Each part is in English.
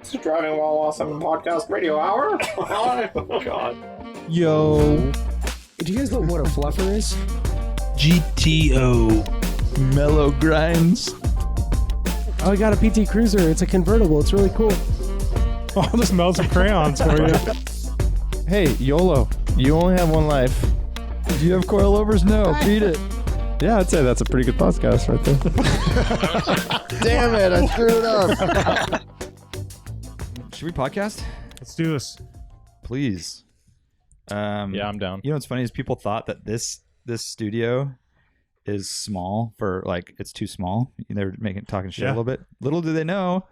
It's Driving While Awesome Podcast Radio Hour. Oh, God. Yo. Do you guys know what a fluffer is? GTO. Mellow grinds. Oh, I got a PT Cruiser. It's a convertible. It's really cool. Oh, I'll just melt some crayons for you. Hey, YOLO. You only have one life. Do you have coilovers? No. Beat it. Yeah, I'd say that's a pretty good podcast right there. Damn it. I screwed up. Should we podcast? Let's do this. Please. Yeah, I'm down. You know what's funny is people thought that this studio is small for, like, it's too small. They were talking shit a little bit. Little do they know,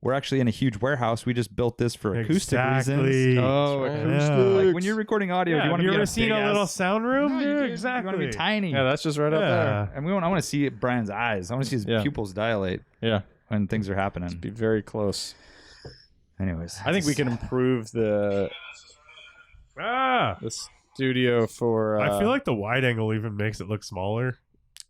we're actually in a huge warehouse. We just built this for acoustic reasons. Oh, acoustic. Like when you're recording audio, do you want to be in a seen a little sound room? No, Yeah, exactly. You want to be tiny. Yeah, that's just right up there. And I want to see Brian's eyes. I want to see his pupils dilate. Yeah, when things are happening. be very close. Anyways, I think we can improve the studio for. I feel like the wide angle even makes it look smaller.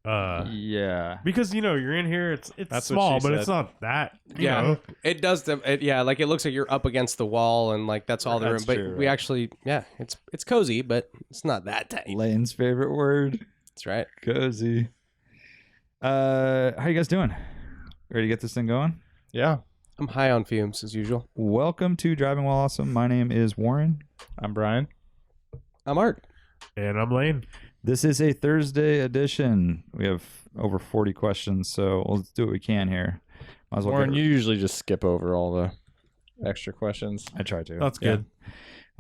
Yeah, because you're in here. It's That's small, what she but said. it's not that. You Yeah, know. it does. Like it looks like you're up against the wall, and like that's all the room. That's But true, we right. actually, it's cozy, but it's not that tight. Lane's favorite word. That's right. Cozy. How you guys doing? Ready to get this thing going? Yeah, I'm high on fumes as usual. Welcome to Driving While Awesome. My name is Warren. I'm Brian. I'm Art. And I'm Lane. This is a Thursday edition. We have over 40 questions, so let's do what we can here. Might as well Warren, get- you usually just skip over all the extra questions. I try to. That's good.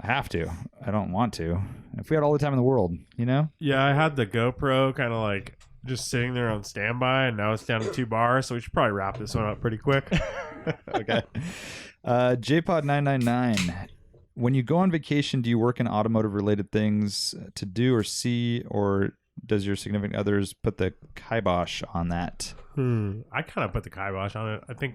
I have to. I don't want to. If we had all the time in the world, you know? Yeah, I had the GoPro kind of like just sitting there on standby, and now it's down to 2 bars. So we should probably wrap this one up pretty quick. Okay. JPod999. When you go on vacation, do you work in automotive related things to do or see, or does your significant others put the kibosh on that? I kind of put the kibosh on it. I think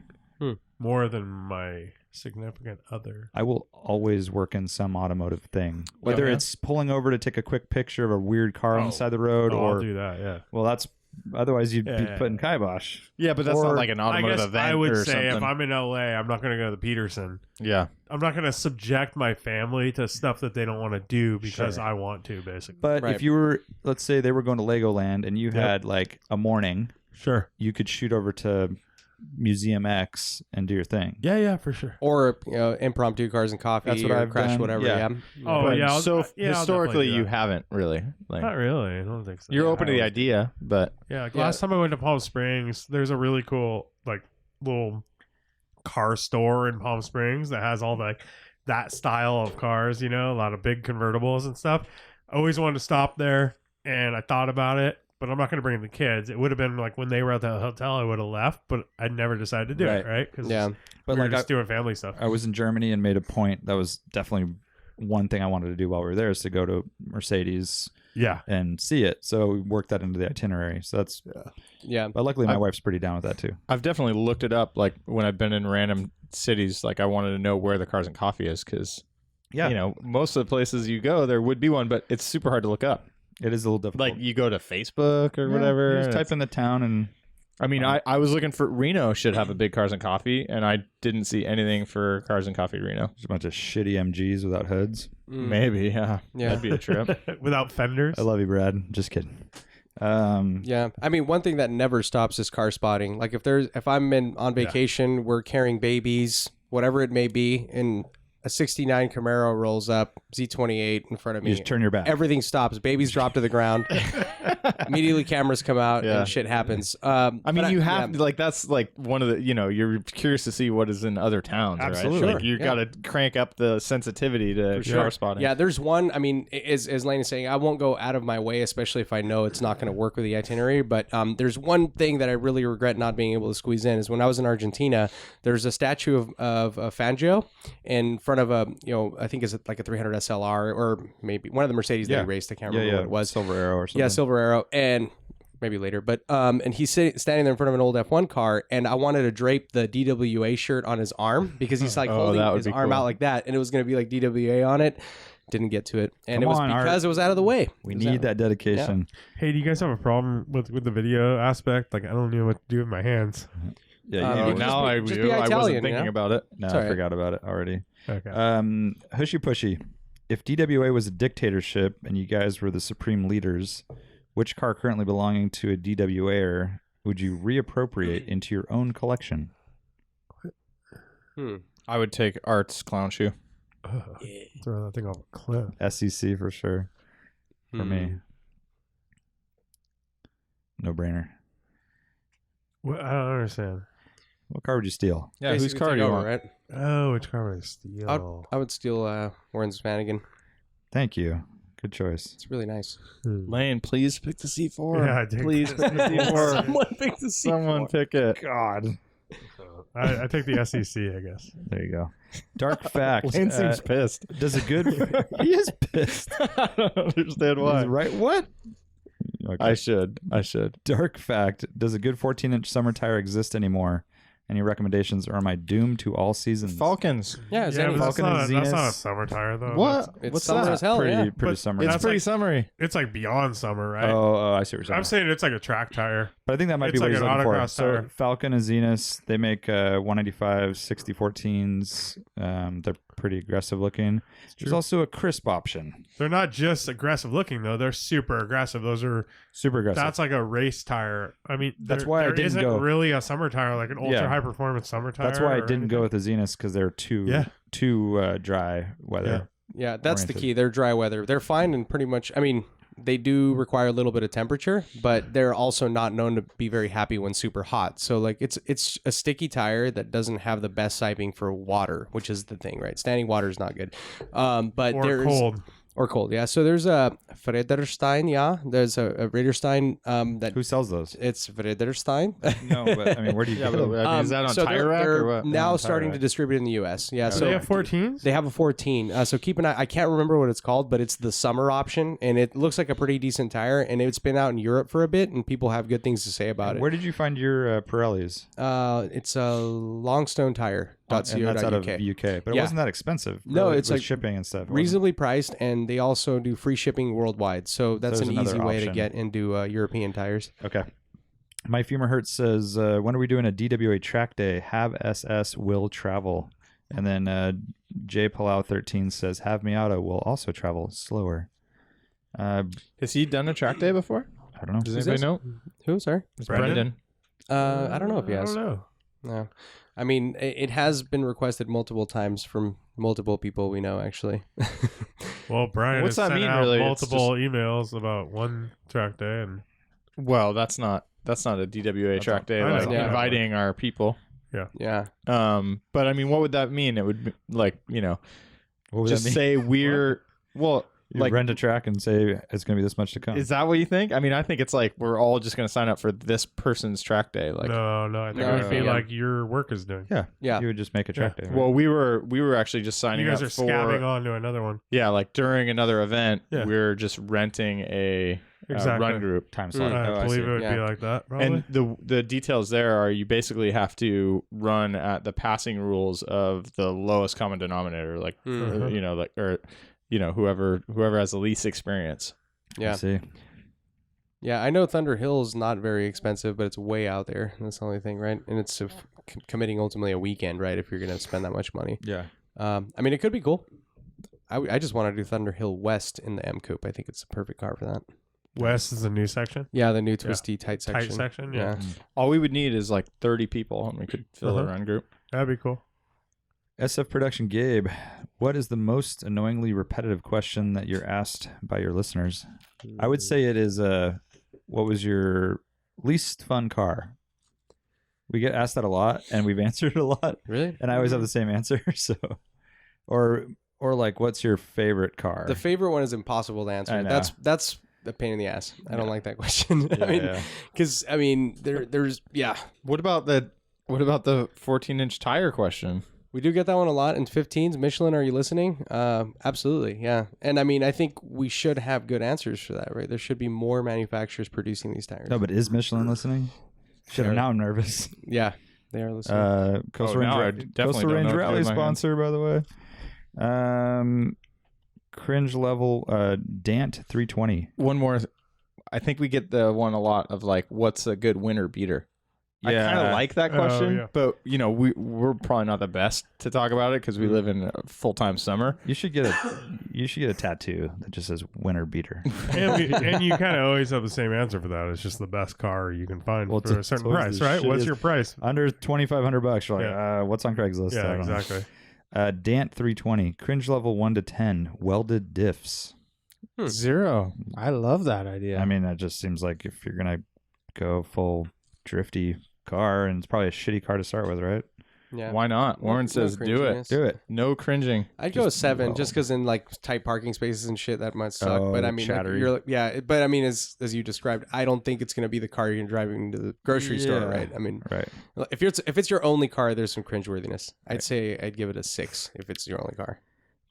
more than my significant other. I will always work in some automotive thing, whether yeah? it's pulling over to take a quick picture of a weird car on the side of the road, I'll or do that. Yeah. well, that's otherwise you'd be Yeah. putting kibosh. Yeah, but that's Or- not like an I automotive guess event I would or say something. if I'm in LA, I'm not going to go to the Peterson. Yeah, I'm not going to subject my family to stuff that they don't want to do because Sure. I want to, basically. But Right. if you were, let's say they were going to Legoland and you had like a morning, Sure. you could shoot over to Museum X and do your thing. Yeah, for sure. Or impromptu cars and coffee. That's what or I've crash done. whatever. Yeah. Yeah. Oh, But yeah. I'll historically, definitely do you that. haven't really. Like, Not really. I don't think so. you're Yeah, open to the idea, but Yeah. Last time I went to Palm Springs, there's a really cool like little car store in Palm Springs that has all like that style of cars. A lot of big convertibles and stuff. I always wanted to stop there, and I thought about it, but I'm not going to bring the kids. It would have been like when they were at the hotel, I would have left, but I never decided to do it. Right? Because Yeah. But we were like just doing family stuff. I was in Germany and made a point. That was definitely one thing I wanted to do while we were there, is to go to Mercedes Yeah. and see it. So we worked that into the itinerary. So that's, Yeah. but luckily my wife's pretty down with that too. I've definitely looked it up. Like when I've been in random cities, like I wanted to know where the Cars and Coffee is because, Yeah. most of the places you go, there would be one, but it's super hard to look up. It is a little difficult. Like you go to Facebook or Yeah, whatever. you just and type it's- in the town and I mean, I was looking for Reno should have a big Cars and Coffee, and I didn't see anything for Cars and Coffee Reno. there's a bunch of shitty MGs without hoods. Maybe, yeah. Yeah. That'd be a trip. Without fenders. I love you, Brad. Just kidding. Yeah, I mean, one thing that never stops is car spotting. Like if I'm on vacation, we're carrying babies, whatever it may be, and a '69 Camaro rolls up, Z28 in front of me. You just turn your back. Everything stops. Babies drop to the ground. Immediately, cameras come out Yeah. and shit happens. I mean, But you have to, like, that's like one of the, you're curious to see what is in other towns, Absolutely. right? Like, you Sure. got to crank up the sensitivity to car spotting. Yeah, there's one. I mean, as Lane is saying, I won't go out of my way, especially if I know it's not going to work with the itinerary. But there's one thing that I really regret not being able to squeeze in is when I was in Argentina. There's a statue of Fangio in front of a, I think it's like a 300 SLR or maybe one of the Mercedes that he raced. I can't remember what it was. Silver Arrow or something. Yeah, Silver Arrow, and maybe later. But and he's standing there in front of an old F1 car, and I wanted to drape the DWA shirt on his arm because he's like holding that would his be arm cool. out like that, and it was going to be like DWA on it. Didn't get to it, and Come it was on, because Art. it was out of the way. We It was need out- that dedication. Hey, do you guys have a problem with the video aspect? Like, I don't know what to do with my hands. Yeah, You can now I just do. be I Italian, wasn't you thinking know? about it. no, It's I all right. forgot about it already. Okay. Hushy Pushy. If DWA was a dictatorship and you guys were the supreme leaders, which car currently belonging to a DWAer would you reappropriate into your own collection? I would take Art's clown shoe. Throw that thing off a cliff. SEC for sure. For me. No brainer. What? I don't understand. What car would you steal? Yeah, whose Basically car take do you over, want? right? Oh, which car would I steal? I would steal Warren's Vanagon. Thank you. Good choice. It's really nice. Lane, please pick the C4. Yeah, I did. Please pick the C4. Someone pick the Someone pick it. God. I take the SEC, I guess. There you go. Dark fact. Lane seems pissed. Does a good... he is pissed. I don't understand why. He's right. What? Okay. I should. Dark fact. Does a good 14-inch summer tire exist anymore? Any recommendations, or am I doomed to all seasons? Falcons. Yeah, it's Yeah, but Falcon that's and not Zenith. a summer tire, though. What? It's What's summer that? as hell. Pretty, Yeah. pretty summer. It's That's pretty like- summery. It's like beyond summer, right? Oh, I see what you're saying. I'm saying it's like a track tire. But I think that might be It's what like he's an looking for. autocross So tire. Falcon and Zenith, they make 195 6014s. They're pretty aggressive looking. There's also a crisp option. They're not just aggressive looking, though. They're super aggressive. Those are Super aggressive. That's like a race tire. I mean, That's why I there didn't isn't go. really a summer tire, like an ultra high performance summer tire. That's why I or didn't go anything. with the Zenith, because they're too dry weather. Yeah, that's the oriented. key. They're dry weather. They're fine and pretty much. I mean, they do require a little bit of temperature, but they're also not known to be very happy when super hot. So like it's a sticky tire that doesn't have the best siping for water, which is the thing, right? Standing water is not good. But Or there's cold. or cold. Yeah. So there's a Friederstein. Yeah. There's a Friederstein that Who sells those? it's Friederstein. No, but I mean, where do you Yeah, get but them? is that on so Tire they're, Rack they're or what? now Tire starting to Rack. distribute in the U.S. Yeah. So So they have 14s? they have a 14. So keep an eye. I can't remember what it's called, but it's the summer option, and it looks like a pretty decent tire. And it's been out in Europe for a bit, and people have good things to say about Where did you find your Pirellis? it. It's a longstonetire.co.uk. And that's out of UK, but it Yeah. wasn't that expensive. No, really, it's with like shipping and stuff. It wasn't- Reasonably priced, and they also do free shipping worldwide. So that's there's an another easy way to option. get into European tires. Okay. My Femur Hurts says, when are we doing a DWA track day? Have SS will travel. And then J Palau 13 says, Have Miata will also travel slower. Has he done a track day before? I don't know. Does Who's anybody this? know? Who? Sorry. It's Brendan? Brendan. I don't know if he I has. don't know. No. I mean, it has been requested multiple times from multiple people we know, actually. Well, Brian What's has that sent mean, out really? It's multiple emails about one track day, and Well, that's not a DWA track day. I know. Like Yeah. inviting our people. Yeah. But I mean, what would that mean? It would be like, What would just that mean? say we're well. You Like, rent a track and say it's going to be this much to come. is that what you think? I mean, I think it's like we're all just going to sign up for this person's track day. Like, no, I think No, it would be yeah. like your work is doing. Yeah. You would just make a track day. right? well, we were actually just signing You guys up are for scabbing on to another one. yeah, like during another event, Yeah. we're just renting a Exactly. run group. Time slot. I Oh, I believe see. it would be Yeah. like that. Probably. And the details there are you basically have to run at the passing rules of the lowest common denominator, like Mhm. you know, like or you know whoever has the least experience. I Yeah. see. Yeah. I know Thunder Hill's not very expensive, but it's way out there. That's the only thing, right? And it's committing ultimately a weekend, right? If you're going to spend that much money. Yeah. I mean, it could be cool. I just want to do Thunder Hill West in the M Coupe. I think it's a perfect car for that. West is a new section. Yeah, the new twisty tight section. Tight section. Yeah. All we would need is like 30 people, and we could fill a Uh-huh. run group. That'd be cool. SF Production Gabe, what is the most annoyingly repetitive question that you're asked by your listeners? I would say it is what was your least fun car? We get asked that a lot, and we've answered it a lot, Really? and I always have the same answer. So, or like, what's your favorite car? The favorite one is impossible to I answer. know. That's a pain in the ass. I don't like that question. Yeah, I mean, yeah. because there's What about the 14-inch tire question? we do get that one a lot. And 15s, Michelin, are you listening? Absolutely, yeah. And I mean, I think we should have good answers for that, right? There should be more manufacturers producing these tires. No, but is Michelin listening? Shit, Sure. now I'm nervous. Yeah, they are listening. Coastal now I Range, definitely Coastal don't Range know what to do Rally with my hands. sponsor, by the way. Cringe level, Dant 320. One more. I think we get the one a lot of like, what's a good winter beater? I kind of like that question, yeah. but we're probably not the best to talk about it because we live in a full-time summer. You should get a tattoo that just says "winner beater." And you kind of always have the same answer for that. It's just the best car you can find Well, for a certain price, right? What's your price? Under $2,500. You're like, what's on Craigslist? I Yeah, don't know. exactly. Dant 320, cringe level 1 to 10, welded diffs. 0. I love that idea. I mean, that just seems like if you're gonna go full drifty car, and it's probably a shitty car to start with, right? Yeah. Why not? Warren says do it. cringiness. Do it. No cringing. I'd go 7 just because in like tight parking spaces and shit that might suck. Oh, but I mean, like, chattery. but I mean, as you described, I don't think it's gonna be the car you're driving to the grocery store, Yeah. right? I mean, Right. if it's your only car, there's some cringeworthiness. I'd say I'd give it a 6 if it's your only car.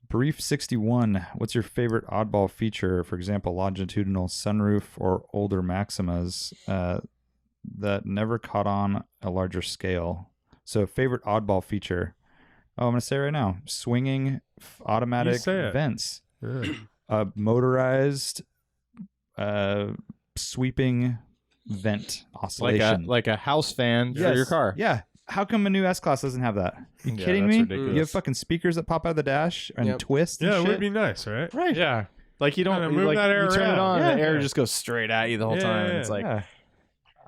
Brief 61. What's your favorite oddball feature? For example, longitudinal sunroof or older Maximas that never caught on a larger scale. So, favorite oddball feature. Oh, I'm gonna say it right now: swinging automatic say it. vents, Yeah. motorized sweeping vent oscillation, Like a house fan for Yes. your car. Yeah. How come a new S-Class doesn't have that? You Yeah, kidding that's me? ridiculous. You have fucking speakers that pop out of the dash and Yep. twist and Yeah, it shit? would be nice, right? Right. Yeah. Like you don't Kinda move that air you turn it around. on Yeah. and the air Yeah. just goes straight at you the whole Yeah, time. yeah, It's like Yeah.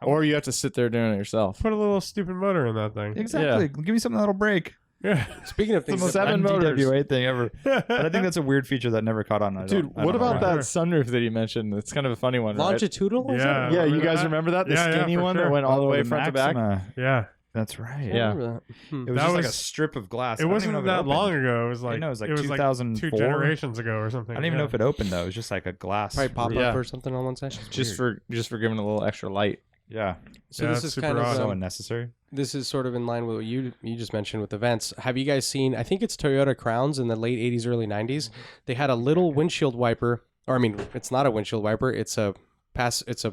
or you have to sit there doing it yourself. Put a little stupid motor in that thing. Exactly. Give me something that'll break. Yeah. Speaking of It's the things, most that- 7 motors. DWA thing ever. But I think that's a weird feature that never caught on. Dude, what about why. that sunroof that you mentioned? It's kind of a funny one, right? longitudinal? is Yeah. it? Yeah, you Remember guys that? remember that? The Yeah, yeah, skinny for one sure. that went all the way front to back? Yeah. That's right. I Yeah. remember that. It was That just like a was- strip of glass. It I don't wasn't even know that if it long opened. ago. It was like know, it was like 2 2004. generations ago or something. I don't even know if it opened though. It was just like a glass. Probably pop roof. up Yeah. or something on one side. Just for giving a little extra light. Yeah. So Yeah, this it's is super kind of odd. So unnecessary. this is sort of in line with what you just mentioned with events. Have you guys seen? I think it's Toyota Crowns in the late '80s, early '90s. They had a little windshield wiper, or I mean, it's not a windshield wiper. It's a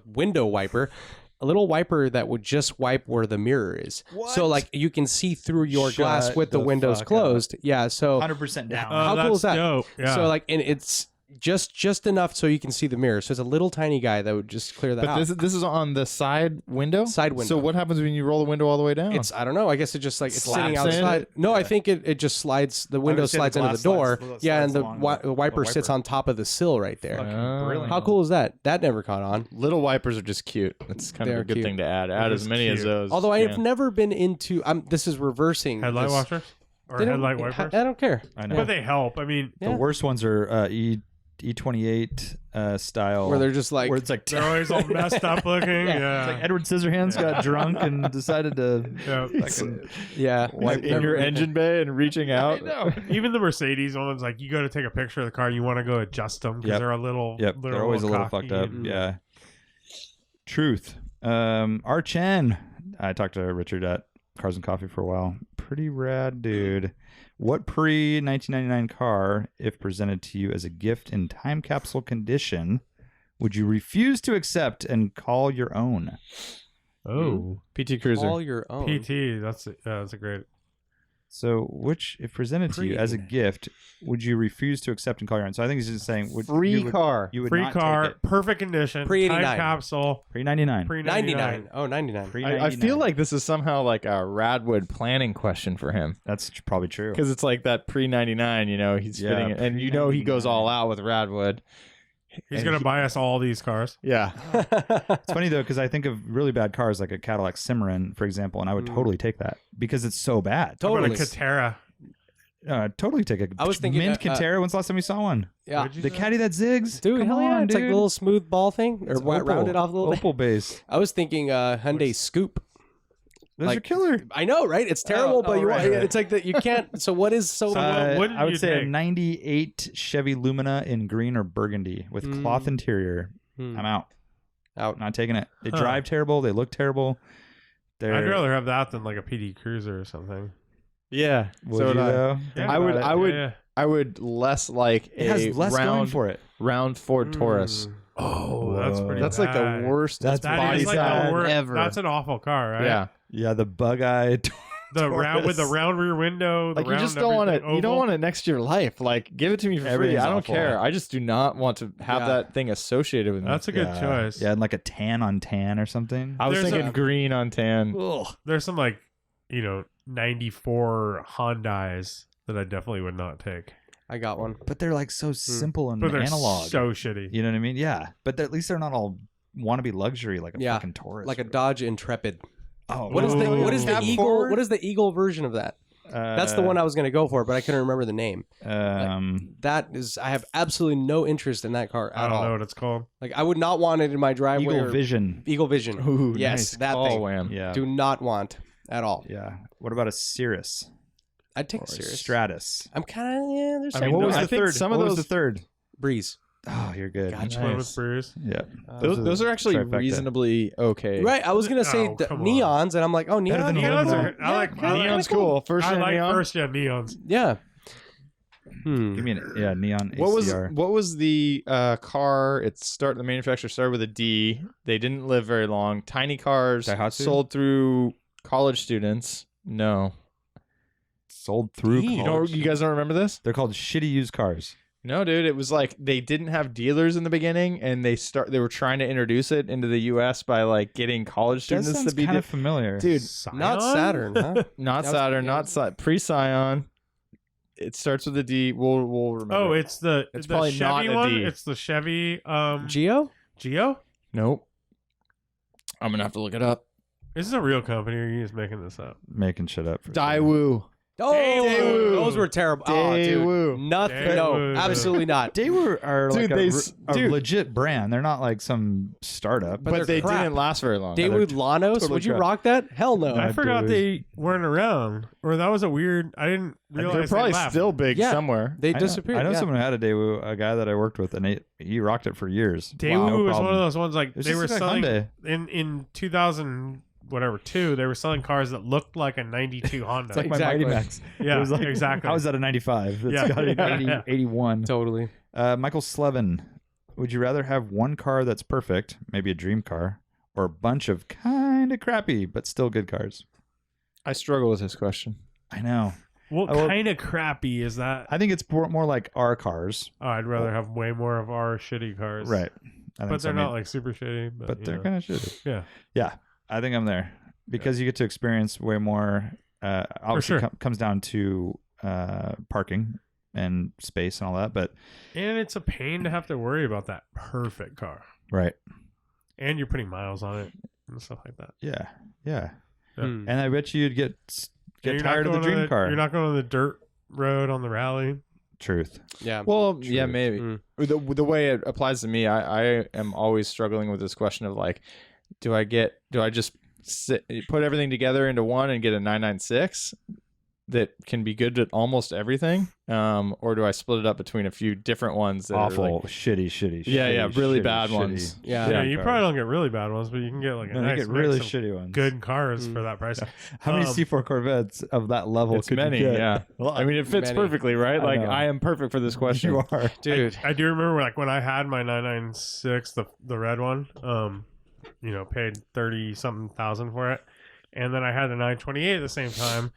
window wiper. A little wiper that would just wipe where the mirror is. So like you can see through your Shut glass with the the windows fuck closed. Yeah. So 100% down. How that's cool is that? Dope. Yeah. so like, and it's just enough so you can see the mirror. So it's a little tiny guy that would just clear that But out. this is on the side window? Side window. So what happens when you roll the window all the way down? It's I don't know. I guess it just like it's sitting Slaps in? outside. No, I think it just slides. The window would say the slides into the glass door. slides Yeah, and the along the wiper sits on top of the sill right there. Brilliant. How cool is that? That never caught on. Little wipers are just cute. That's kind of They're a good cute. thing to add. Add It as is many as cute. those. Although I you have can. never been into. This is reversing. headlight this. washers or They don't- headlight wipers. I don't care. I know. But they help. I mean, Yeah. The worst ones are E28 style. Where they're just like where it's like they're always all messed up looking. Yeah. It's like Edward Scissorhands got drunk and decided to Yeah. fucking yeah. Wipe in your engine bay and reaching out. Even the Mercedes ones, like you go to take a picture of the car, you want to go adjust them because Yep. they're a little. Yep, they're always a little cocky fucked up. and- Yeah. Truth. Archen. I talked to Richard at Cars and Coffee for a while. Pretty rad dude. What pre-1999 car, if presented to you as a gift in time capsule condition, would you refuse to accept and call your own? Oh, PT Cruiser. all your own. PT. That's a great. So, which, if presented to you as a gift, would you refuse to accept and call your own? So I think he's just saying, Free car. You would Free not car, take it. perfect condition, Pre-89. time capsule, Pre-99. pre 99. Oh, 99. I feel like this is somehow like a Radwood planning question for him. That's probably true. Because it's like that pre-99, he's Yeah, fitting it. And he goes pre-99. all out with Radwood. He's And gonna he- buy us all these cars. Yeah. It's funny though, because I think of really bad cars like a Cadillac Cimarron, for example, and I would totally take that because it's so bad. How about a Totally. Catera? Totally take a I was thinking, mint Catera. When's the last time you saw one? Yeah. What'd you The say? caddy that zigs, Dude, Come hell yeah. on, It's like a dude. little smooth ball thing. Or It's Opel. rounded off a little bit. Opel base. I was thinking Hyundai Scoop. Those Like- are killer. I know, right? It's terrible, but you right, right. it's like that you can't. So what is so? what wouldn't I would you say a take? 98 Chevy Lumina in green or burgundy with cloth interior. Hmm. I'm out. Out. Not taking it. They Huh. drive terrible. They look terrible. They're, I'd rather have that than like a PD Cruiser or something. Yeah. Would so you would I. though? Yeah, I would- yeah, I would- yeah. I would less like It has a less going round, for it. round Ford Taurus. Oh, that's pretty. That's like the bad. worst That's That body is like style the worst. ever. That's an awful car, right? Yeah. Yeah, the bug-eyed the round with the round rear window. Like you just don't want it. You don't want it next to your life. Like give it to me for free. Everything's I don't awful. care. I just do not want to have that thing associated with me. That's a good choice. Yeah, and like a tan on tan or something. I was There's thinking green on tan. Ugh. There's some 94 Hondais that I definitely would not take. I got one. But they're like so simple and But they're analog. so shitty. You know what I mean? Yeah. But at least they're not all wannabe luxury like a fucking Taurus. Like a Dodge Intrepid. Oh, What is the Cab Eagle? forward? What is the Eagle version of that? That's the one I was going to go for, but I couldn't remember the name. That is, I have absolutely no interest in that car at I don't all. know what it's called. Like, I would not want it in my driveway. Eagle Vision. Eagle Vision. Ooh, yes, nice that call, thing. Wham. Yeah. Do not want at all. Yeah. What about a Cirrus? I'd take Or a serious. Stratus? I'm kind of There's I some mean, what was I the think third? some what of was those- the third? Breeze. Oh, you're good. Gotcha. Which one was Nice. Bruce? Yeah. Those are actually trifecta. reasonably okay. Right. I was gonna say Oh, the come on. neons, and I'm like, oh, neon. than Neons Neon. are, I like Neon's cool. First I gen like neon. first gen neons. Yeah. Give me an neon What ACR. was the car? The manufacturer started with a D. They didn't live very long. Tiny cars Daihatsu? sold through college students. No, Sold through Dang. college. you guys don't remember this? They're called shitty used cars. No, dude. It was like they didn't have dealers in the beginning, and they were trying to introduce it into the U.S. by like getting college That students sounds to be kind of familiar. dude. Not Scion? Saturn, huh? Not That was- Saturn, yeah. not pre-Scion. It starts with a D. We'll remember. Oh, it's the probably Chevy not a one. D. It's the Chevy Geo? Geo. Nope. I'm gonna have to look it up. This is a real company, or are you just making this up? Making shit up. For sure. Daewoo. Oh, Daewoo. those were terrible. Oh, Daewoo. dude. Nothing. No, Daewoo. absolutely not. Daewoo are like Dude, a dude. legit brand. They're not like some startup. But But they're they crap. didn't last very long. Daewoo Lanos? totally Would you crap. rock that? Hell no. I forgot Daewoo. they weren't around, or that was a weird. I didn't realize They're probably they left. still big Yeah. somewhere. They I know- disappeared. I know yeah. someone who had a Daewoo, a guy that I worked with, and he rocked it for years. Daewoo No was one problem. of those ones like It was they just were like selling Hyundai. in 2000 whatever 2. They were selling cars that looked like a 92 Honda. It's like Exactly. my Mighty Max. Yeah, It was like, exactly. How is that a 95? It's Yeah. got an 80, Yeah. 81. Totally. Michael Slevin, would you rather have one car that's perfect, maybe a dream car, or a bunch of kind of crappy but still good cars? I struggle with this question. I know. What I will- kind of crappy is that? I think it's more like our cars. Oh, I'd rather have way more of our shitty cars. Right. I think But so. they're I mean, not like super shitty. But, you they're know. kind of shitty. Yeah. Yeah. I think I'm there because you get to experience way more. Obviously, sure. comes down to parking and space and all that. But And it's a pain to have to worry about that perfect car. right. And you're putting miles on it and stuff like that. Yeah. Yeah. Yeah. Hmm. And I bet you'd get And you're not tired of the going on dream car. You're not going on the dirt road on the rally. Truth. Yeah. Well, yeah, True. maybe. Mm. The way it applies to me, I am always struggling with this question of like, do I just put everything together into one and get a 996 that can be good at almost everything, or do I split it up between a few different ones that Awful, are like, shitty. yeah, shitty, really shitty, bad shitty, ones. Yeah. Yeah, shitty you cars. probably don't get really bad ones, but you can get like a No, nice you get really mix of shitty ones. good cars Mm. for that price. How many Um, C4 Corvettes of that level It's could many, you get? yeah. Well, I mean, it fits Many. perfectly, right? I Like, know. I am perfect for this question. You are. Dude. I do remember like when I had my 996, the red one, paid 30 something thousand for it, and then I had the 928 at the same time.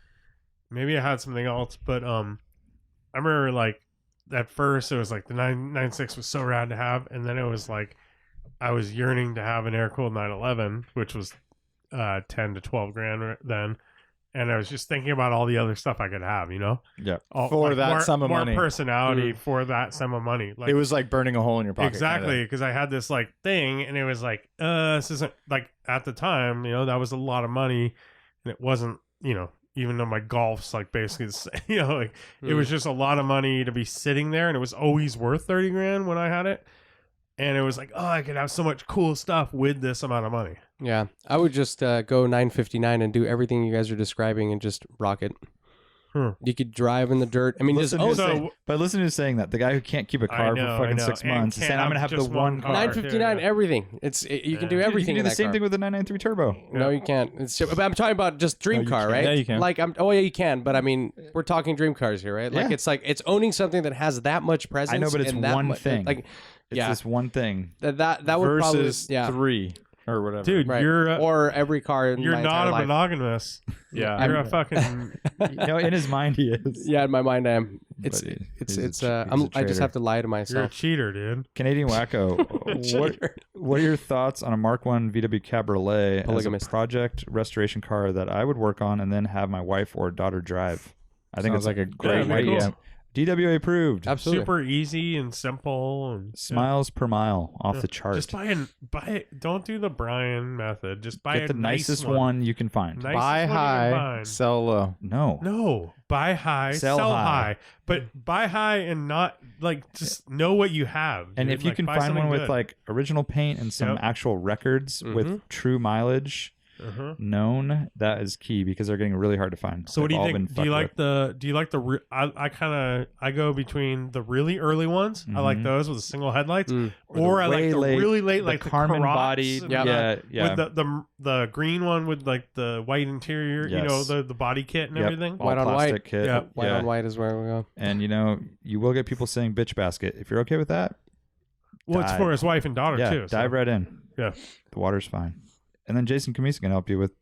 Maybe I had something else, but I remember like at first it was like the 996 was so rad to have, and then it was like I was yearning to have an air cooled 911, which was 10 to 12 grand then. And I was just thinking about all the other stuff I could have, Yeah. For that sum of more money. personality for that sum of money. Like It was like burning a hole in your pocket. exactly because I had this like thing, and it was like, this isn't like at the time, that was a lot of money, and it wasn't, even though my golf's like basically, the same, like it was just a lot of money to be sitting there, and it was always worth 30 grand when I had it, and it was like, I could have so much cool stuff with this amount of money. Yeah. I would just go 959 and do everything you guys are describing and just rock it. You could drive in the dirt. I mean, Listen just to so- say- but listen to saying that the guy who can't keep a car know, for I fucking know. 6 And months is can't saying, I'm gonna have have the just one one car. car. 959 yeah. everything. You can do Yeah. You everything can do in the that same car. thing with the 993 Turbo. No, you can't. But I'm talking about just dream you car, can. right? Yeah, you can. Like yeah, you can. But I mean, we're talking dream cars here, right? Like Yeah. it's owning something that has that much presence. I know, but it's and that one mu- thing. Like It's yeah, this one thing. that would probably versus yeah. 3. or whatever. Dude, Right. you're or every car in you're my not entire a life. monogamous. yeah. You're a fucking. In his mind, he is. Yeah, in my mind, I am. But It's he- it's he's a it's. ch- he's a I just traitor. have to lie to You're a myself. cheater, dude. Canadian Wacko. what are your thoughts on a Mark 1 VW Cabriolet as a Polygamist. project restoration car that I would work on and then have my wife or daughter drive? I think Sounds it's like a great that'd be idea. cool. DWA approved. Absolutely. Super easy and simple. And Smiles per mile off the chart. Just buy. Don't do the Brian method. Just buy Get the a nice nicest one you can find. Nicest Buy one you can high, find. sell low. No. No, buy high, Sell sell high. high. But buy high and not like just know what you have. And dude. if you Like, can buy find one something with good. like original paint and some Yep. actual records with true mileage known, that is key because they're getting really hard to find. So what do They've you all been think? Do you fucked like with. the? I go between the really early ones. I like Mhm. those with the single headlights, Mm. or I like way the late, really late, the like the carbon Karots body? and Yeah, yeah. with the green one with like the white interior. You know, Yes. the body kit and Yep. everything. All White on plastic white. kit. Yeah. White on white is where we go. And you will get people saying bitch basket. If you're okay with that, Well, it's dive. for his wife and daughter yeah, too. so- dive right in. Yeah. The water's fine. And then Jason Kamisa can help you with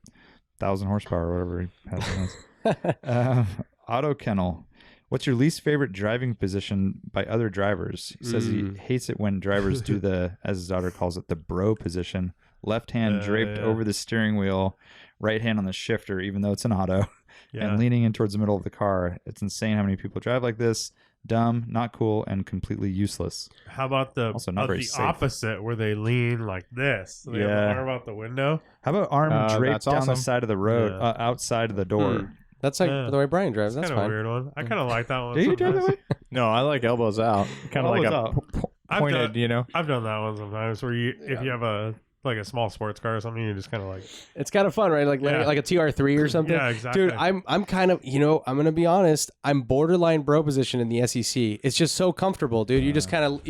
1,000 horsepower or whatever he has. Auto Kennel. What's your least favorite driving position by other drivers? He says he hates it when drivers do the, as his daughter calls it, the bro position. Left hand draped yeah. over the steering wheel, right hand on the shifter, even though it's an auto, Yeah. and leaning in towards the middle of the car. It's insane how many people drive like this. Dumb, not cool, and completely useless. How about the Also not very the safe. opposite where they lean like this? So they have Yeah. the arm out the window. How about arm draped that's down the awesome. side of the road, Yeah. outside of the door? That's like Yeah. the way Brian drives. That's That's kind of a fine. weird one. I kind of like that one. Do you drive that sometimes. way? No, I like elbows out. Kind of like Elbows a out. I've pointed, done- you know. I've done that one sometimes where if you have a small sports car or something, you just kind of like It's kind of fun, right? Like Yeah. like a TR3 or something. Yeah, exactly. Dude, I'm kind of, I'm gonna be honest. I'm borderline bro position in the SEC. It's just so comfortable, dude. You just kind of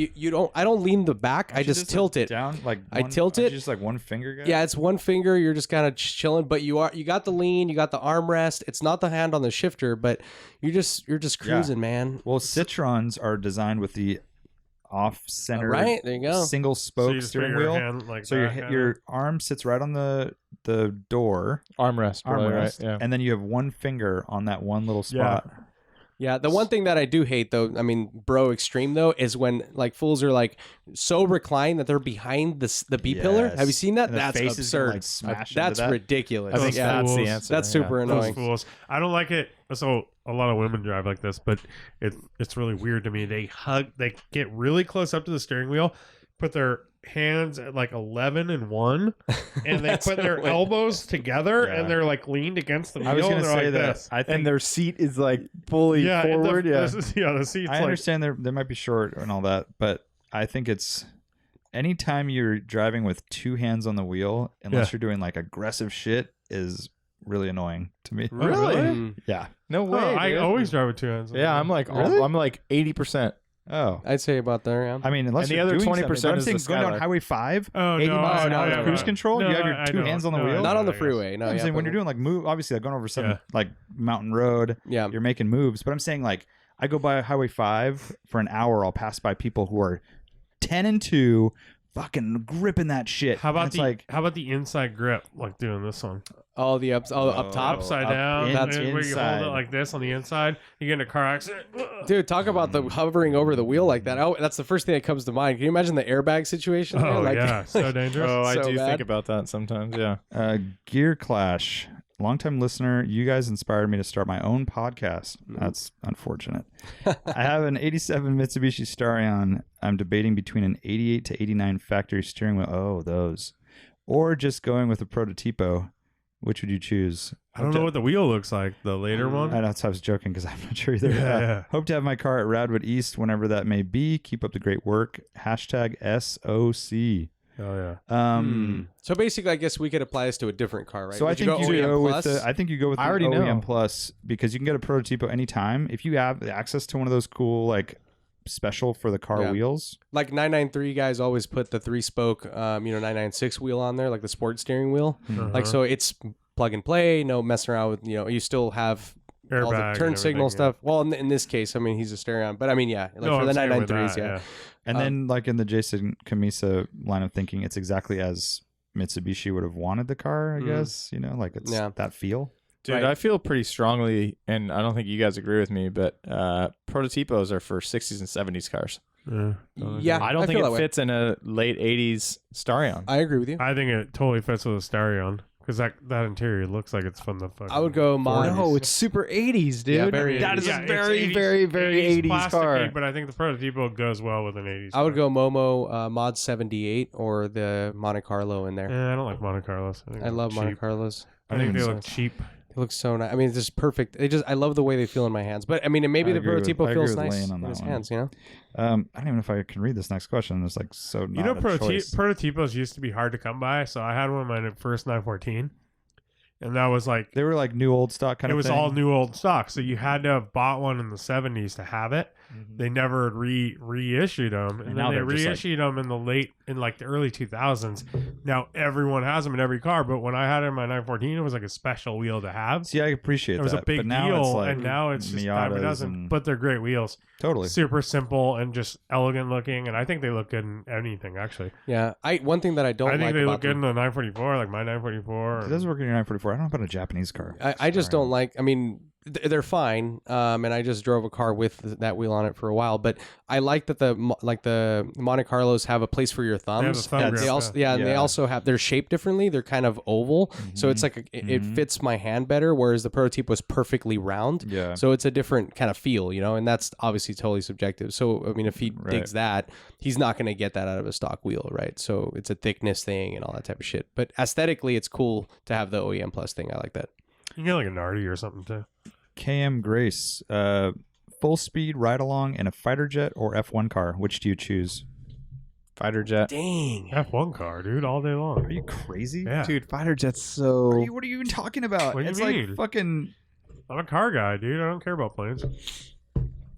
I don't lean the back. I just tilt it. down. Like I tilt aren't it. you just like one finger guy. Yeah, it's one finger. You're just kind of chilling, but you got the lean, you got the armrest. It's not the hand on the shifter, but you're just cruising, man. Well, Citrons are designed with the off-center, Right there, you go. single so spoke you just put steering your wheel. hand like So that, your arm sits right on the door Armrest, probably, armrest, right? Yeah. and then you have one finger on that one little Yeah. spot. Yeah, the one thing that I do hate though, I mean, bro extreme though, is when like fools are like so reclined that they're behind the B pillar. Yes. Have you seen that? And the That's face is gonna, absurd. like, smash into That's that. ridiculous. I think Yeah. that's the Fools. answer. That's super Those annoying. fools. I don't like it. So a lot of women drive like this, but it's really weird to me. They get really close up to the steering wheel, put their hands at like 11 and 1, and they That's put their so weird. elbows together Yeah. and they're like leaned against the wheel. I was going and to they're say like that this. I think And their seat is like fully Yeah, and forward. the seat's I like understand they might be short and all that, but I think it's anytime you're driving with two hands on the wheel, unless Yeah. you're doing like aggressive shit, is really annoying to me. Really? Mm. Yeah. No Oh, way. I dude. always drive with 2 hands. Yeah, I'm like Really? I'm like 80%. Oh. I'd say about there. Yeah. I mean, unless And the you're other doing 20% something, but I'm is saying the going down Skylark. Highway 5, Oh 80 no, miles an no, hour no, with cruise no. control, No, you have your I two don't. hands on the No, I wheel. don't, Not on the I guess. freeway. No, I'm yeah, saying when but- you're doing like move, obviously like going over some Yeah. like mountain road, yeah. you're making moves. But I'm saying like I go by Highway 5 for an hour, I'll pass by people who are 10 and 2, fucking gripping that shit. How And about it's how about the inside grip, like doing this one? All the up top. Upside up down, That's where you hold inside. it like this on the inside. You get in a car accident. Dude, talk about the hovering over the wheel like that. Oh, that's the first thing that comes to mind. Can you imagine the airbag situation? there? Oh Like, yeah, so dangerous. Oh, I So do bad. think about that sometimes. Yeah. Gear Clash. Longtime listener, you guys inspired me to start my own podcast. That's unfortunate. I have an 87 Mitsubishi Starion. I'm debating between an 88 to 89 factory steering wheel. Oh, those. Or just going with a prototypo. Which would you choose? I don't know what the wheel looks like. The later one. I know, that's why I was joking because I'm not sure either. Yeah. Hope to have my car at Radwood East whenever that may be. Keep up the great work. Hashtag SOC. Oh yeah. So basically, I guess we could apply this to a different car, right? So I Would think you OEM go with plus? the. I think you go with the I already OEM know. Plus because you can get a prototypo anytime if you have access to one of those cool like special for the car Yeah. wheels. like 993 guys always put the 3-spoke 996 wheel on there, like the sport steering wheel. Uh-huh. Like so it's plug and play, no messing around with, you still have all the Airbag turn and signal everything, stuff. Well, in this case, I mean, he's a Starion, but I mean, yeah, like No, for the I'm saying with 993s, that, yeah. And then like in the Jason Kamisa line of thinking, it's exactly as Mitsubishi would have wanted the car, I guess. You know, like it's that feel. Dude, Right. I feel pretty strongly, and I don't think you guys agree with me, but prototipos are for 60s and 70s cars. Yeah, I don't think feel it that way. fits in a late 80s Starion. I agree with you. I think it totally fits with a Starion because that interior looks like it's from the fucking. I would go mod. No, it's super 80s, dude. Yeah, very that is 80s. a Yeah, very, it's 80s, very, very 80s, plasticky, car. But I think the prototypo goes well with an 80s. I would go Momo Mod 78 or the Monte Carlo in there. I don't like Monte Carlos. I love cheap. Monte Carlos. I think they So- look cheap. They look so nice. I mean, it's just perfect. I love the way they feel in my hands. But I mean, and maybe I the agree with- prototypo I feels agree with nice Lane on in that his one. hands. You know. I don't even know if I can read this next question. It's like so. You Not know, a choice. prototypos used to be hard to come by. So I had one of my first 914, and that was like They were like new old stock kind it of was thing. all new old stock. So you had to have bought one in the 70s to have it. They never reissued them, and now then they they're just, like- reissued them in the early 2000s. Now everyone has them in every car, but when I had it in my 914, it was like a special wheel to have. See, I appreciate It was that. a big but now deal, it's like and now it's just dime a Miatas dozen. and- But they're great wheels, totally. super simple and just elegant looking, and I think they look good in anything. Actually, Yeah. One thing that I don't I think like they about look good them, in the 944, like my 944. It does work in your 944. I don't know about a Japanese car. I just don't like. I mean, they're fine. And I just drove a car with that wheel on it for a while. But I like that the Monte Carlos have a place for your They have thumbs. the thumb Yeah, grip, They also, and they Yeah. also have they're shaped differently. They're kind of oval, so it's like it fits my hand better. Whereas the prototype was perfectly round. Yeah. So it's a different kind of feel, you know, and that's obviously totally subjective. So I mean, if he Right. digs that, he's not going to get that out of a stock wheel, right? So it's a thickness thing and all that type of shit. But aesthetically, it's cool to have the OEM Plus thing. I like that. You can get like a Nardi or something too. KM Grace, full speed ride along in a fighter jet or F1 car. Which do you choose? Fighter jet. Dang. F1 car, dude, all day long. Are you crazy? Yeah, Dude, fighter jet's so... What are you even talking about? What do you it's mean? like fucking. I'm a car guy, dude. I don't care about planes.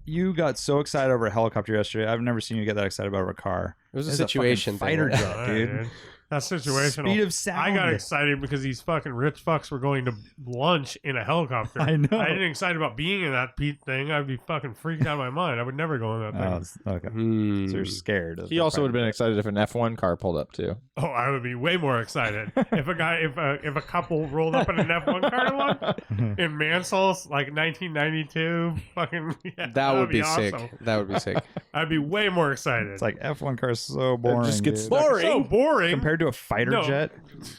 You got so excited over a helicopter yesterday. I've never seen you get that excited about a car. It was a It's situation fucking thing. fighter All jet, right, dude. That's situational. Speed of sound. I got excited because these fucking rich fucks were going to lunch in a helicopter. I know. I didn't get excited about being in that thing. I'd be fucking freaked out of my mind. I would never go in that thing. Oh, it's- okay. Hmm. So you're scared. of He the also would have fighter been jet. excited if an F1 car pulled up, too. Oh, I would be way more excited if a couple rolled up in an F1 car to lunch in Mansell's like 1992. Fucking yeah, That would be awesome. sick. That would be sick. I'd be way more excited. It's like F1 cars so boring. just gets dude. boring. so boring. compared to a fighter No. jet.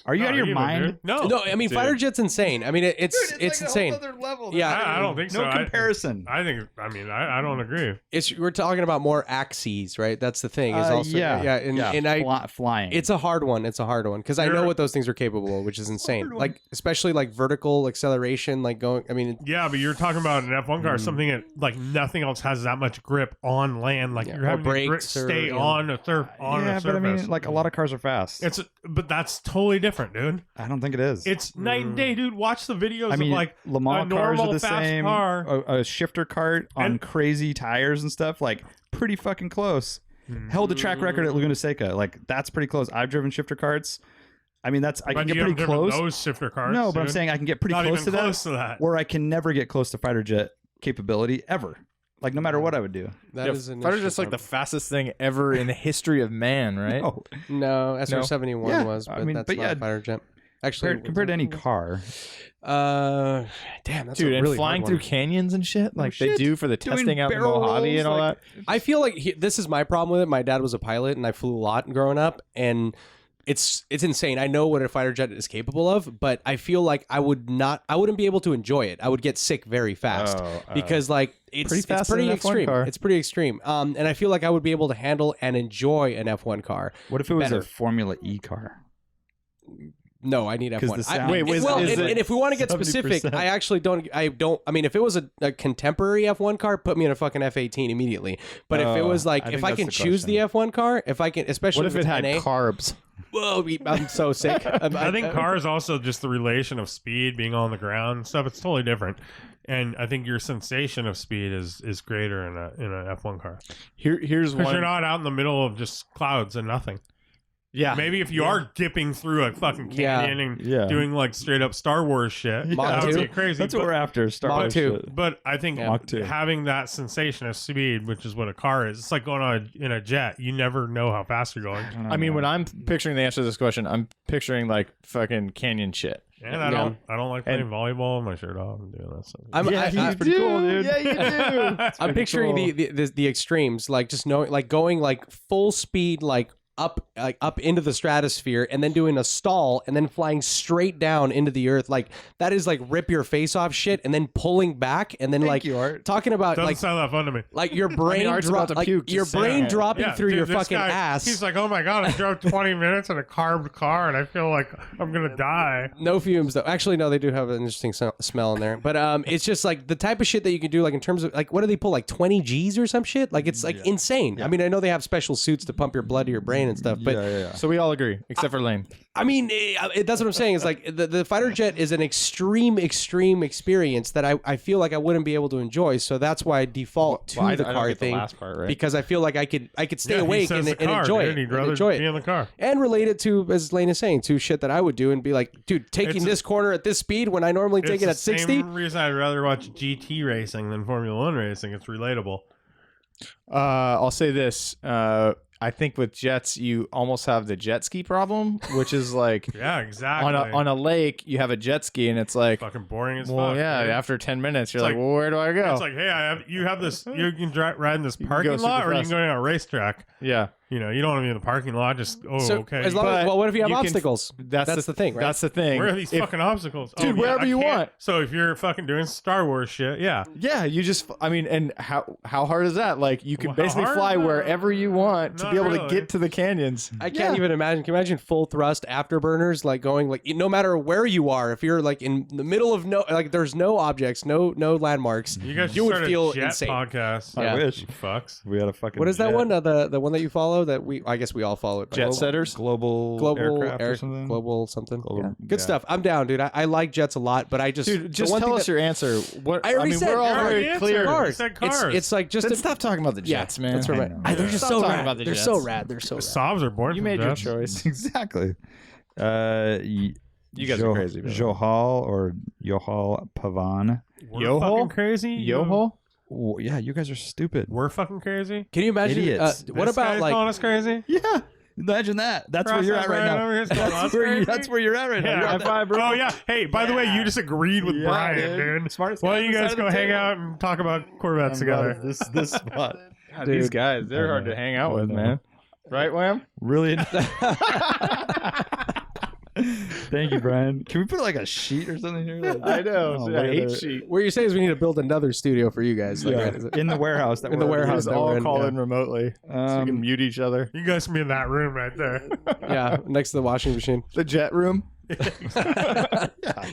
Are you out of your Even, mind? dude. No, No, I mean Dude. fighter jet's insane. I mean it's insane. level. Yeah. I don't think so. No comparison. I think. I mean, I don't agree. It's we're talking about more axes, right? That's the thing. Is also and flying. it's a hard one. It's a hard one because I know You're- what those things are capable of, which is insane. hard one. Like especially like vertical acceleration, like going. I mean, Yeah, but you're talking about an F1 car, something that like nothing else has that much grip on land. Like Yeah, you're or having to brakes or, stay you know. on a yeah, surface. but I mean, like a lot of cars are fast. But that's totally different, dude. I don't think it is. It's night and day, dude. Watch the videos I mean, of like Le Mans a cars are normal the fast same. car. A shifter cart on And- crazy tires and stuff, like pretty fucking close. Held the track record at Laguna Seca. Like that's pretty close. I've driven shifter carts. I mean, I but can get you pretty haven't driven close. those shifter cars. No, but I'm dude. saying I can get pretty not close even to close that, to that. where I can never get close to fighter jet capability ever. Like no matter what I would do. that is an Fighter jet's like the interesting fastest thing ever in the history of man, right? Oh, one. No, SR-71 Yeah, was, I but mean, that's but not yeah, a fighter jet. Actually, compared to any car, damn, that's Dude, a and really flying hard through one. canyons and shit, like they shit. do for the Doing testing out in the barrel Mojave rolls, and all like- that. I feel like this is my problem with it. My dad was a pilot, and I flew a lot growing up, and it's insane. I know what a fighter jet is capable of, but I feel like I wouldn't be able to enjoy it. I would get sick very fast because like it's Pretty fast it's pretty in an F1 extreme. car. It's pretty extreme. And I feel like I would be able to handle and enjoy an F1 car. what if it was Better. a Formula E car? No, I need 'Cause F1. the sound- Wait, and if we want to get specific, 70%. I actually don't. I mean, if it was a contemporary F1 car, put me in a fucking F18 immediately. But if it was like, I if think I that's can the choose the F1 car, if I can, especially What if it it's had NA, carbs? whoa, I'm so sick. I think cars also just the relation of speed, being on the ground and stuff. It's totally different. And I think your sensation of speed is greater in a F1 car Here's because one. you're not out in the middle of just clouds and nothing. Yeah. Maybe if you are dipping through a fucking Yeah. canyon and doing like straight up Star Wars shit, Mach that would 2? be crazy. That's what we're after. Star Mach Wars 2. shit. But I think Mach 2. having that sensation of speed, which is what a car is, it's like going on in a jet. You never know how fast you're going. I mean, when I'm picturing the answer to this question, I'm picturing like fucking canyon shit. And I don't like playing volleyball with my shirt off and doing that stuff. I'm pretty cool, dude. Yeah, you do. I'm picturing the extremes, like just knowing, like going like full speed, like up into the stratosphere, and then doing a stall, and then flying straight down into the earth. Like that is like rip your face off shit, and then pulling back, and then Thank you, Art. talking about Doesn't like sound that fun to me. like your brain Art's about to puke, your just saying brain it. dropping through dude, your this fucking guy, ass. He's like, oh my god, I drove 20 minutes in a carved car, and I feel like I'm gonna die. No fumes though. Actually, no, they do have an interesting smell in there. But it's just like the type of shit that you can do, like in terms of like what do they pull, like 20 G's or some shit? Like it's like insane. I mean, I know they have special suits to pump your blood to your brain and stuff, but yeah. So we all agree, except for Lane. I mean, that's what I'm saying. Is like the fighter jet is an extreme experience that I feel like I wouldn't be able to enjoy. So that's why I default to I the don't car get the thing, last part, right? because I feel like I could stay Yeah, he awake says and the car, enjoy dude. it. He'd rather Enjoy be it. in the car. And relate it to, as Lane is saying, to shit that I would do and be like, dude, taking this corner at this speed when I normally take It's it the at 60. Same reason I'd rather watch GT racing than Formula One racing. It's relatable. I'll say this. I think with jets, you almost have the jet ski problem, which is like Yeah, exactly. on a lake, you have a jet ski, and it's like, fucking boring as well, fuck. yeah. dude. After 10 minutes, you're It's like, like- well, where do I go? It's like, hey, you have this. You can ride in this can parking go super lot, or you can fast. go down a racetrack. yeah, You know, you don't want to be in the parking lot. Just So okay. as long But as, well, what if you have you can- obstacles? That's the thing, right? That's the thing. Where are these If- fucking obstacles? Dude, yeah, wherever I you can't- want. So if you're fucking doing Star Wars shit, yeah. Yeah, you just, I mean, and how hard is that? Like, you can Well, how basically hard? fly wherever you want to Not be able to really. get to the canyons. I can't even imagine. Can you imagine full thrust afterburners, like going like no matter where you are, if you're like in the middle of like there's no objects, no landmarks, You guys you would start a feel jet insane. podcast. Yeah. I wish You fucks. we had a fucking. What is that jet. one? The one that you follow that I guess we all follow it. Jet setters? Global aircraft or something. Global something. Global- Yeah. Good yeah. stuff. I'm down, dude. I like jets a lot, but I just Dude, the just one tell thing us that- your answer. What I already said- we're all I already very answered. clear. cars. said cars. It's like just Then a, stop talking about the jets, man. That's right. I know. They're just Stop so talking rad. about the They're jets. so rad. They're so rad. Saabs are born You from made your jets. choice. Exactly. You guys are crazy, by the way. Johal or Yohal Pavan. We're Yoho? fucking crazy. Yoho? Oh, yeah, you guys are stupid. We're fucking crazy. Can you imagine? Idiots. What This about guy's like? calling us crazy? Yeah, imagine that. That's where Cross you're that at right now. over here, calling us crazy? That's where you're at right now. Yeah, You're high at that- five, bro. Oh yeah. Hey, by the way, you just agreed with Yeah, Brian, dude. dude. Smartest Why guy don't you on the guys side go of the hang table. out and talk about Corvettes together? This spot. God, these guys, they're hard to hang out with, man. Right, Wham? Really? Thank you, Brian. Can we put like a sheet or something here? I know. Oh, So look I at hate that. sheet. What you're saying is we need to build another studio for you guys. Like, Yeah. right, is it- In the warehouse. That In the we're already warehouse Just that we're all in, call yeah. in remotely so we can mute each other. You guys can be in that room right there. yeah, next to the washing machine. The jet room.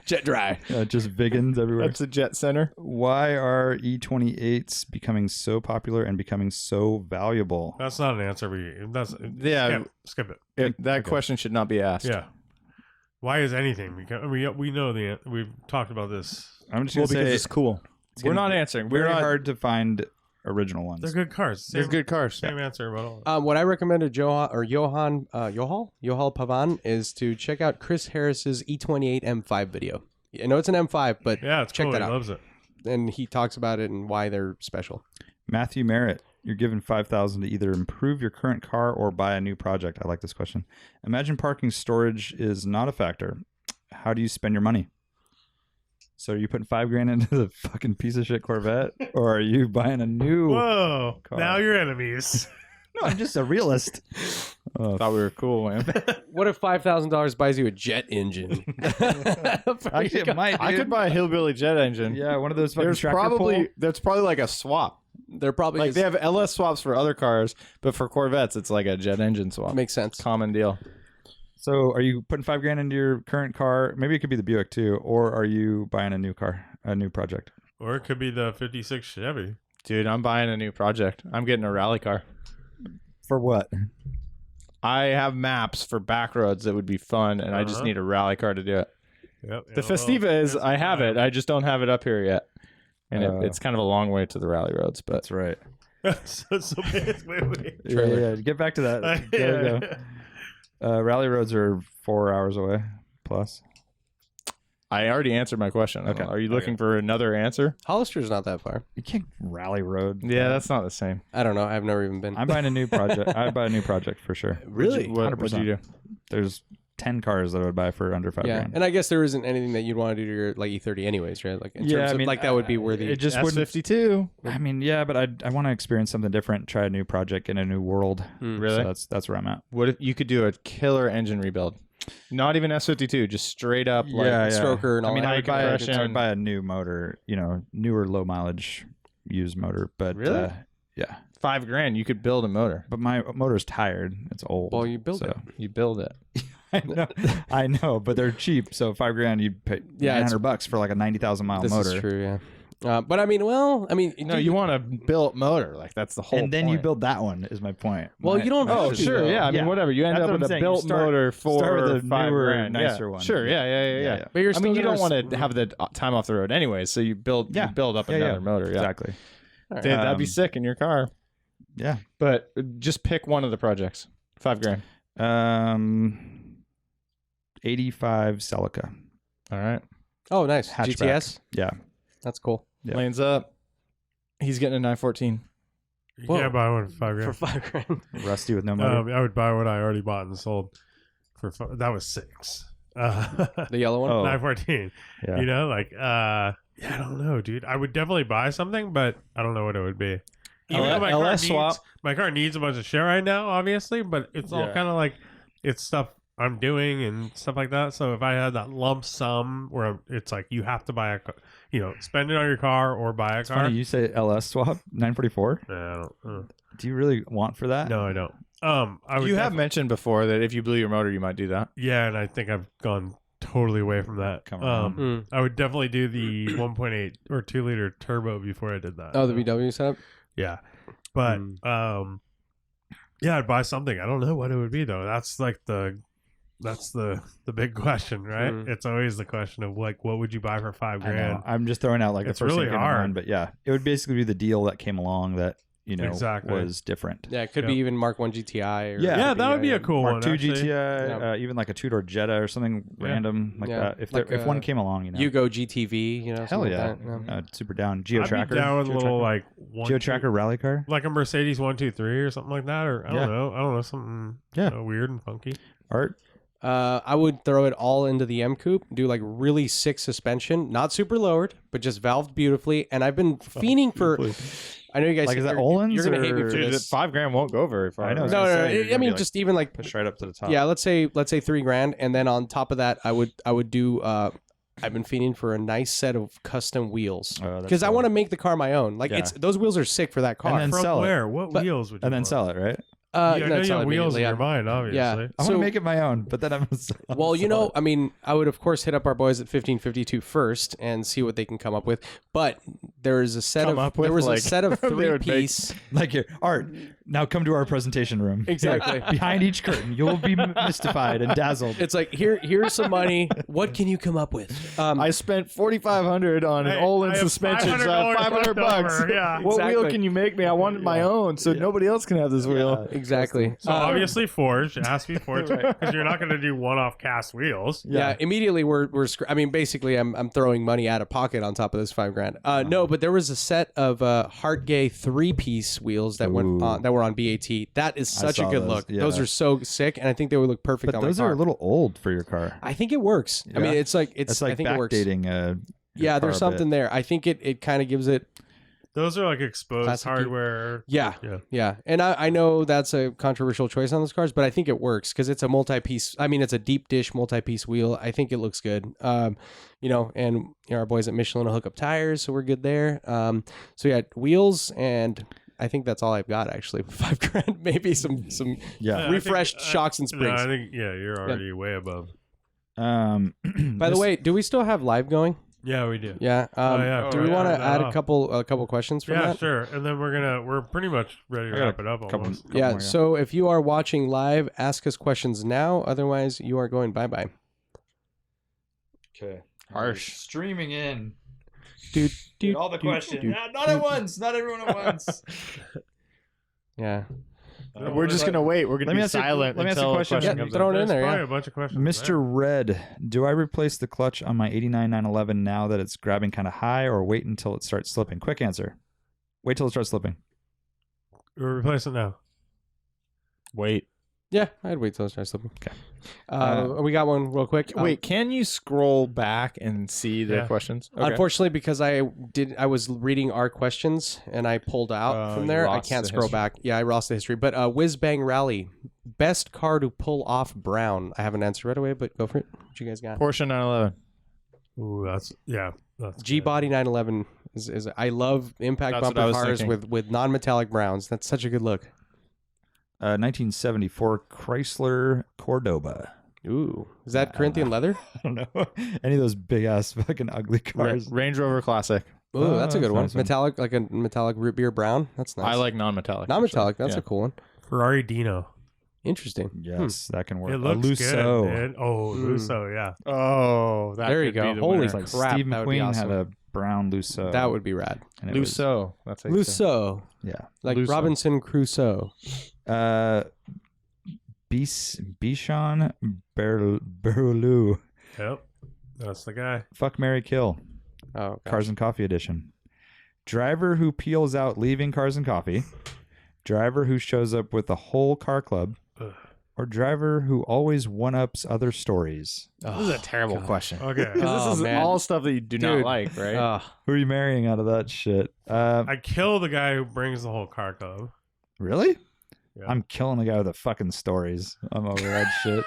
Jet dry. just Viggins everywhere. That's the jet center. Why are E28s becoming so popular and becoming so valuable? That's not an answer. Yeah. Skip it. That question should not be asked. Yeah. Why is anything? Because we know we've talked about this. I'm just Well, gonna because say it's cool. We're gonna not be answering. very We're not. hard to find original ones. They're good cars. They're good cars. Same answer about all of them. What I recommended Johan Yohal Pavan is to check out Chris Harris's E28 M5 video. I know it's an M5, but Yeah, it's check cool. that He out. loves it. And he talks about it and why they're special. Matthew Merritt, you're given $5,000 to either improve your current car or buy a new project. I like this question. Imagine parking storage is not a factor. How do you spend your money? So are you putting $5,000 into the fucking piece of shit Corvette, or are you buying a new? Whoa! car. Now you're enemies. No, I'm just a realist. Oh, Thought we were cool, man. What if $5,000 buys you a jet engine? I could buy a hillbilly jet engine. yeah, one of those fucking There's tractor probably pull. that's probably like a swap. They're probably Like they have LS swaps for other cars, but for Corvettes, it's like a jet engine swap. makes sense. Common deal. So are you putting $5,000 into your current car? Maybe it could be the Buick too, or are you buying a new car, a new project? Or it could be the 56 Chevy. Dude, I'm buying a new project. I'm getting a rally car. For what? I have maps for back roads that would be fun, and I just need a rally car to do it. Yep. The Festiva is, I have it. I just don't have it up here yet. And it's kind of a long way to the rally roads, but That's right. so basically, Yeah, get back to that. There we go. Rally roads are 4 hours away plus. I already answered my question. Okay. Are you looking for another answer? Hollister's not that far. You can't rally road. Yeah, that's not the same. I don't know. I've never even been. I'm buying a new project. I'd buy a new project for sure. Really? What would you do? There's 10 cars that I would buy for under $5 Yeah, grand. and I guess there isn't anything that you'd want to do to your like E30 anyways, right? Like in terms of like that would be worthy. It just wouldn't. S52. I mean, yeah, but I want to experience something different, try a new project in a new world. Really? So that's where I'm at. What if you could do a killer engine rebuild? Not even S52, just straight up like stroker and all I mean, that. I would buy compression. a new motor, newer low mileage used motor, but Really? yeah. $5,000. You could build a motor. But my motor's tired. It's old. Well, you build it. You build it. I know, but they're cheap. So $5,000, you'd pay $900 for like a 90,000 mile This motor. is true, yeah. But I mean, no, You want a built motor. Like that's the whole And then you point. build that one. Is my point. Well, you don't Oh, have to, sure. though. Yeah. I mean, whatever. You end That's up what with I'm a saying. built You start- motor for start with a newer, $5,000. nicer yeah. one. Sure. Yeah. But you're I still mean, you don't gonna want to have the time off the road anyway, so you build up another motor. Yeah. Exactly. All right. Dude, that'd be sick in your car. Yeah. But just pick one of the projects. $5,000. 85 Celica. All right. Oh, nice. Hatchback. GTS. Yeah. That's cool. Yeah. Lanes up. He's getting a 914. You Whoa. can't buy one for $5,000. For $5,000. Rusty with no motor. I would buy what I already bought and sold for that was 6. The yellow one. Oh. 914. Yeah. I don't know, dude. I would definitely buy something, but I don't know what it would be. Even though LS swap. my car needs a bunch of shit right now, obviously, but it's all Yeah. kind of like it's stuff I'm doing and stuff like that. So if I had that lump sum where it's like you have to buy a car, spend it on your car or buy a It's car. funny you say LS swap 944. I don't. Do you really want for that? No, I don't. I would You have defi- mentioned before that if you blew your motor, you might do that. yeah, and I think I've gone totally away from that. Come on. I would definitely do the 1.8 or 2 liter turbo before I did that. Oh, the VW setup. Yeah. But yeah, I'd buy something. I don't know what it would be though. That's like the big question, right? It's always the question of like what would you buy for I $5,000? know. I'm just throwing out like It's the first really thing that came to hard. mind, but yeah, it would basically be the deal that came along that Exactly. was different. Yeah, it could be Yep. even Mark 1 GTI. Or Yeah. Yeah, that would be a cool Mark one. II actually. GTI, even like a two-door Jetta or something Yeah. random like Yeah. that. If Like if one came along, Yugo GTV. hell something yeah, like that, yeah. super down. Geo I'd Tracker, be down with a Geo little Tracker? like one, Geo Tracker rally car. like a Mercedes 123 or something like that, or I Yeah. don't know, something weird and funky. Art. I would throw it all into the M Coupe, do like really sick suspension, not super lowered, but just valved beautifully. And I've been fiending for. I know you guys Like, is that you're- Olin's You're gonna hate me or- for Dude, this. $5,000 won't go very far. I know. No, gonna say, you're I gonna mean be, like, just even like Push right up to the top. yeah, let's say $3,000, and then on top of that, I would do. I've been fiending for a nice set of custom wheels Oh, that's because I cool. want to make the car my own. Like Yeah. those wheels are sick for that car. And then From sell it. where? What But- wheels would you and then want? sell it, right? I no, know you sell have it wheels in immediately, your mind, obviously. Yeah. I want So- to make it my own, but then I'm Well, I mean, I would of course hit up our boys at 1552 first and see what they can come up with. But there is a set Come up with, there was like, a set of they would make- 3-piece. like here, Art. Now come to our presentation room. Exactly. Behind each curtain, you'll be mystified and dazzled. It's like here's some money. What can you come up with? I spent $4,500 on an Hey, Olin I have suspension, so I have $500 $500 bucks. left over, yeah. What wheel Exactly. can you make me? I wanted my own, so nobody else can have this wheel. Exactly. So obviously forged. It has to be forged because you're not going to do one-off cast wheels. Yeah. Immediately I mean, basically, I'm throwing money out of pocket on top of this $5,000. No, but there was a set of Hartgay 3-piece wheels that went on, that were on BAT. That is such a saw good those, look. yeah. Those are so sick, and I think they would look perfect But on those my car. are a little old for your car. I think it works. I mean, Yeah. it's like It's like I think it works. backdating. Yeah, car there's a something bit. there. I think it kind of gives it. Those are like exposed Classic- hardware. Yeah, Yeah. yeah. And I know that's a controversial choice on those cars, but I think it works because it's a multi-piece. I mean, it's a deep dish multi-piece wheel. I think it looks good. And our boys at Michelin will hook up tires, so we're good there. So yeah, wheels, and I think that's all I've got actually. $5,000, maybe some Yeah. I refreshed think- shocks and No, springs. I think you're already way above. By the way, do we still have live going? Yeah, we do. Yeah. yeah. Do we Yeah, want to no, add no. a couple questions from Yeah, that? sure. And then we're pretty much ready to I got wrap it up couple- almost. couple Yeah, more, so if you are watching live, ask us questions now. Otherwise, you are going bye-bye. Okay. Harsh. Streaming in. All Not at once. Not everyone at once. Yeah. We're just gonna wait. We're gonna Let me be ask you- silent let me ask you a until question. Yeah, comes throw up. it in There's there. probably Yeah. a bunch of questions. Mr. Red, do I replace the clutch on my 89 911 now that it's grabbing kind of high, or wait until it starts slipping? Quick answer. Wait till it starts slipping. We're replacing it now. Wait. Yeah, I'd wait till it starts slipping. Okay. We got one real quick. Wait, can you scroll back and see the Yeah. questions? Okay. Unfortunately, because I was reading our questions and I pulled out Oh, from you there. I lost can't the scroll history. back. Yeah, I lost the history. But Whiz Bang Rally, best car to pull off Brown. I have an answer right away, but go for it. What you guys got? Porsche 911. Ooh, that's G good. Body 911 is I love impact That's what I bumper was cars thinking. with non-metallic browns. That's such a good look. 1974 Chrysler Cordoba. Ooh, is that I don't Corinthian know. leather? I don't know. Any of those big ass fucking ugly cars. Range Rover Classic. Ooh, Oh, that's a good that's one. nice one. Metallic, like a metallic root beer brown. That's nice. I like non-metallic. non-metallic. That's Yeah. a cool one. Ferrari Dino. Interesting. Yes, that can work. It A looks Lusso. good, dude. Oh, Mm. Lusso, yeah. Oh, that There you could be go. the Holy winner. It's like crap, Steve that would be McQueen awesome. had a brown Lusso. That would be rad. and it was- Lusso. That's how you say it. Lusso, yeah. like Lusso. Robinson Crusoe. Bichon Berlou. Yep. That's the guy. Fuck, Mary Kill. Oh, gosh. Cars and Coffee edition. Driver who peels out leaving Cars and Coffee. Driver who shows up with the whole car club. Ugh. Or driver who always one-ups other stories. This is a terrible question. Okay. 'Cause Oh, this is man. all stuff that you do Dude. not like, right? Ugh. Who are you marrying out of that shit? I kill the guy who brings the whole car club. Really? Yeah. I'm killing the guy with the fucking stories. I'm over that shit.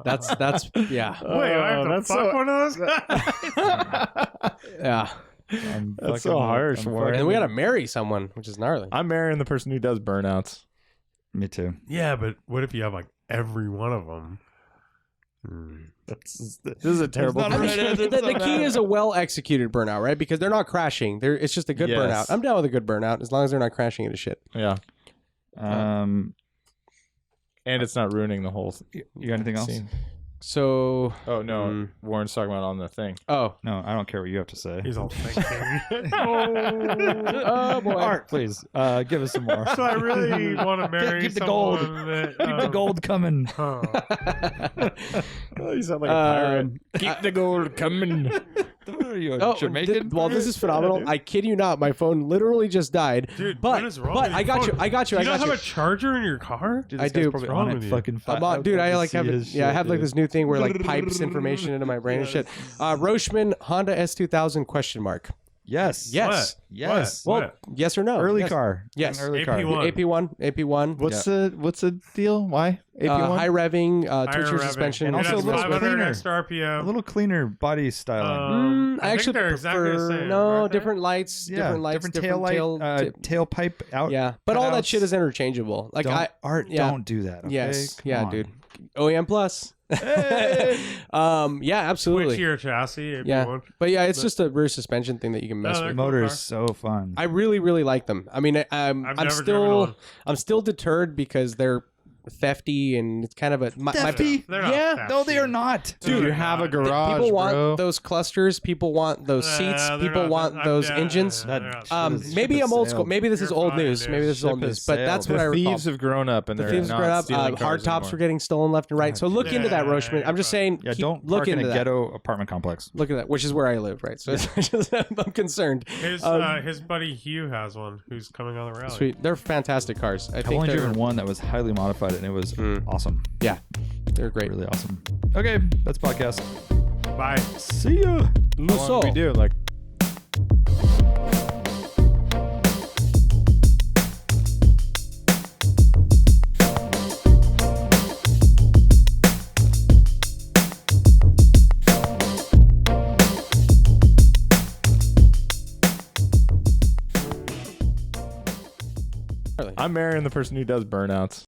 That's yeah, Wait, I have to that's fuck so- one of those guys? yeah. I'm That's so harsh, Warren. And then we gotta marry someone, which is gnarly. I'm marrying the person who does burnouts. Me too. Yeah, but what if you have like every one of them? This is a terrible not a question. right answer. the key is a well executed burnout, right? Because they're not crashing. It's just a good Yes. burnout. I'm down with a good burnout as long as they're not crashing into shit. Yeah. Um, And it's not ruining the whole you got anything else? scene. So, Oh, no. Mm. Warren's talking about on the thing. oh, No, I don't care what you have to say. He's all thinking. oh boy. Art, please. Give us some more. So I really want to marry Keep the gold. someone that, Keep the gold coming. huh. Oh, you sound like a pirate. Keep the gold coming. Are you a Oh, Jamaican? well, this is phenomenal. I kid you not. My phone literally just died. Dude, but what is wrong but with I your got you. phone? I got you. You I don't got have you. a charger in your car? Dude, I this guy's do. probably What's wrong on it with you? fucking Dude, I love like to have see it. his Yeah, I shit, have like dude. this new thing where like pipes information into my brain and shit. Roachman Honda S2000 question mark. Yes. Yes. Yes. Well, What? yes or no? Early Yes. car. Yes. An early AP1. car. AP1. What's the deal? Why? AP1? High revving, Higher twitcher revving. suspension, And It also has a little 500 cleaner. extra A RPM. little cleaner body styling. I think actually they're exactly the prefer same, no aren't they? different lights, Yeah, different lights, different tail light, tailpipe out. yeah, but all that cutouts. shit is interchangeable. Like Don't, Art, yeah. don't do that. Okay? yes, Come yeah, on. dude. OEM plus. Hey! Yeah, absolutely. Switch your chassis. If Yeah. you want. But yeah, it's just a rear suspension thing that you can mess No, with. they're cool Motor car. is so fun. I really, really like them. I mean, I'm never driven still, one. I'm still deterred because they're thefty and it's kind of a Thefty? They're not Yeah. fast, No, they are dude. not. Dude, you have a garage, people want bro. those clusters. People want those seats. they're people not- want I'm those down- engines. they're That not- shit Maybe Ship I'm has old school. sailed. Maybe this is You're old fine, news. dude. Maybe this is Ship old has news. But that's sailed. what I The recall. thieves have grown up and The they're thieves not grown up. stealing Hard cars tops anymore. are getting stolen left and right. So look into that, Yeah, Roachman. I'm just saying. Yeah, keep- don't look park in into a that. ghetto apartment complex. Look at that, which is where I live, right? So it's just, I'm concerned. His buddy Hugh has one who's coming on the rally. Sweet, they're fantastic cars. I I've think only they're driven one that was highly modified, and it was awesome. yeah, they're great. Really awesome. Okay, that's podcast. Bye. See ya. How long do we do? Like I'm marrying the person who does burnouts.